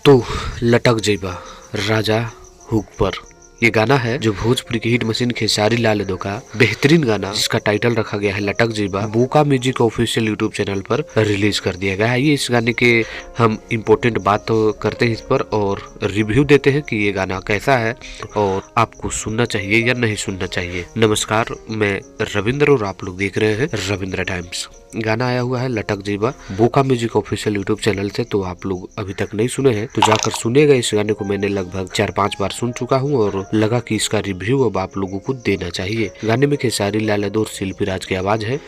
तो लटक जइबा राजा हुक पर, ये गाना है जो भोजपुरी की हिट मशीन खेसारी लाल यादव का बेहतरीन गाना, जिसका टाइटल रखा गया है लटक जइबा, बोका म्यूजिक ऑफिशियल यूट्यूब चैनल पर रिलीज कर दिया गया है। ये इस गाने के हम इम्पोर्टेंट बात तो करते हैं इस पर और रिव्यू देते हैं कि ये गाना कैसा है और आपको सुनना चाहिए या नहीं सुनना चाहिए। नमस्कार, मैं रविंद्र और आप लोग देख रहे हैं रविंद्र टाइम्स। गाना आया हुआ है लटक जइबा बोका म्यूजिक ऑफिशियल यूट्यूब चैनल से, तो आप लोग अभी तक नहीं सुने हैं तो जाकर सुनेगा। इस गाने को मैंने लगभग 4-5 बार सुन चुका हूं और लगा कि इसका रिव्यू अब आप लोगों को देना चाहिए। गाने में खेसारी लाल यादव और शिल्पी राज की आवाज है,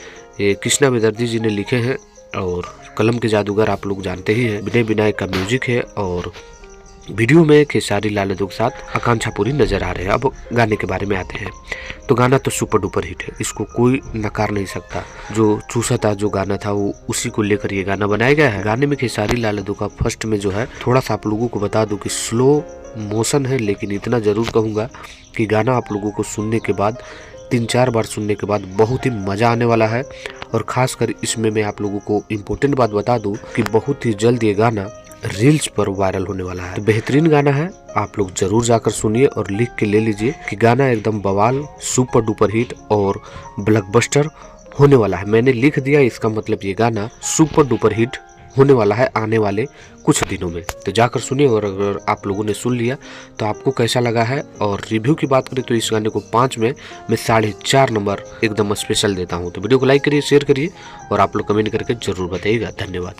ये कृष्णा बेदर्जी जी ने लिखे हैं और कलम के जादूगर आप लोग जानते ही हैं विनय विनायक का म्यूजिक है और वीडियो में खेसारी लाल यादव के साथ आकांक्षा पूरी नजर आ रहे हैं। अब गाने के बारे में आते हैं तो गाना तो सुपर डुपर हिट है, इसको कोई नकार नहीं सकता। जो चूसा था जो गाना था वो उसी को लेकर ये गाना बनाया गया है। गाने में खेसारी लाल यादव का फर्स्ट में जो है, थोड़ा सा आप लोगों को बता दूं कि स्लो मोशन है, लेकिन इतना जरूर कहूँगा कि गाना आप लोगों को सुनने के बाद 3-4 बार सुनने के बाद बहुत ही मजा आने वाला है। और खासकर इसमें मैं आप लोगों को इम्पोर्टेंट बात बता दूं कि बहुत ही जल्द ये गाना रील्स पर वायरल होने वाला है। तो बेहतरीन गाना है, आप लोग जरूर जाकर सुनिए और लिख के ले लीजिए कि गाना एकदम बवाल, सुपर डुपर हिट और ब्लॉकबस्टर होने वाला है। मैंने लिख दिया, इसका मतलब ये गाना सुपर डुपर हिट होने वाला है आने वाले कुछ दिनों में। तो जाकर सुनिए और अगर आप लोगों ने सुन लिया तो आपको कैसा लगा है। और रिव्यू की बात करें तो इस गाने को 5 में मैं 4.5 नंबर एकदम स्पेशल देता हूँ। तो वीडियो को लाइक करिए, शेयर करिए और आप लोग कमेंट करके जरूर बताइएगा। धन्यवाद।